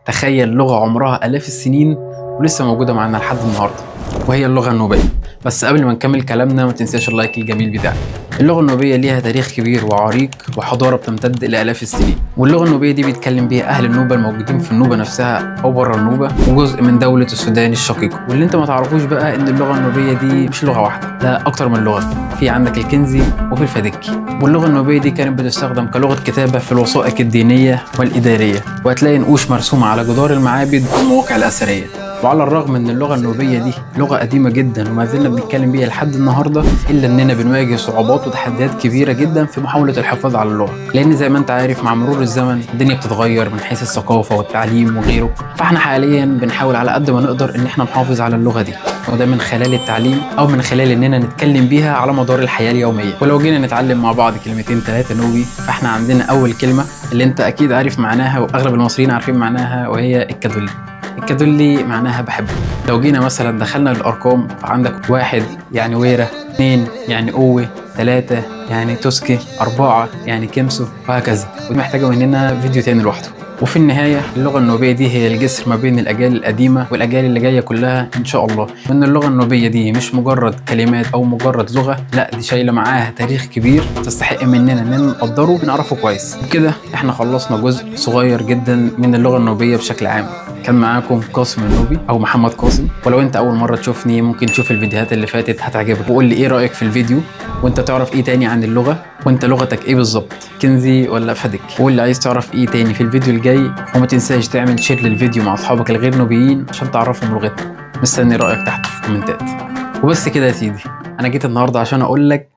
تخيل لغة عمرها آلاف السنين ولسه موجودة معانا لحد النهاردة، وهي اللغة النوبية. بس قبل ما نكمل كلامنا ما تنساش اللايك الجميل بتاعك. اللغة النوبية ليها تاريخ كبير وعريق وحضارة بتمتد إلى آلاف السنين، واللغة النوبية دي بيتكلم بيها أهل النوبة الموجودين في النوبة نفسها أو بره النوبة وجزء من دولة السودان الشقيقة. واللي أنت ما تعرفوش بقى إن اللغة النوبية دي مش لغة واحدة، لا أكتر من لغة. في عندك الكنزي وفي الفدكي، واللغة النوبية دي كانت بتستخدم كلغة كتابة في الوثائق الدينية والإدارية، وهتلاقي نقوش مرسومة على جدار المعابد والمواقع الأثرية. وعلى الرغم ان اللغه النوبيه دي لغه قديمه جدا وما زلنا بنتكلم بيها لحد النهارده، الا اننا بنواجه صعوبات وتحديات كبيره جدا في محاوله الحفاظ على اللغه، لان زي ما انت عارف مع مرور الزمن الدنيا بتتغير من حيث الثقافه والتعليم وغيره. فاحنا حاليا بنحاول على قد ما نقدر ان احنا نحافظ على اللغه دي، وده من خلال التعليم او من خلال اننا نتكلم بيها على مدار الحياه اليوميه. ولو جينا نتعلم مع بعض كلمتين ثلاثه نوبي، فاحنا عندنا اول كلمه اللي انت اكيد عارف معناها واغلب المصريين عارفين معناها، وهي الكادولي. الكادولي معناها بحبه. لو جينا مثلا دخلنا للارقام، فعندك 1 يعني ويرة، 2 يعني قوة، 3 يعني توسكي، 4 يعني كيمسو، وهكذا. ودي محتاجة مننا فيديو تاني لوحده. وفي النهاية اللغة النوبية دي هي الجسر ما بين الأجيال القديمة والأجيال اللي جاية كلها إن شاء الله. وإن اللغة النوبية دي مش مجرد كلمات أو مجرد لغة، لا دي شايلة معاها تاريخ كبير تستحق مننا إننا نقدره ونعرفه كويس. وكده إحنا خلصنا جزء صغير جدا من اللغة النوبية بشكل عام. كان معاكم قاسم النوبي او محمد قاسم. ولو انت اول مره تشوفني ممكن تشوف الفيديوهات اللي فاتت هتعجبك، وقول لي ايه رايك في الفيديو، وانت تعرف ايه تاني عن اللغه، وانت لغتك ايه بالظبط، كنزي ولا فدك. وقول لي عايز تعرف ايه تاني في الفيديو الجاي، وما تنساش تعمل شير للفيديو مع اصحابك الغير نوبيين عشان تعرفهم لغتنا. مستني رايك تحت في الكومنتات. وبس كده يا سيدي، انا جيت النهارده عشان اقول لك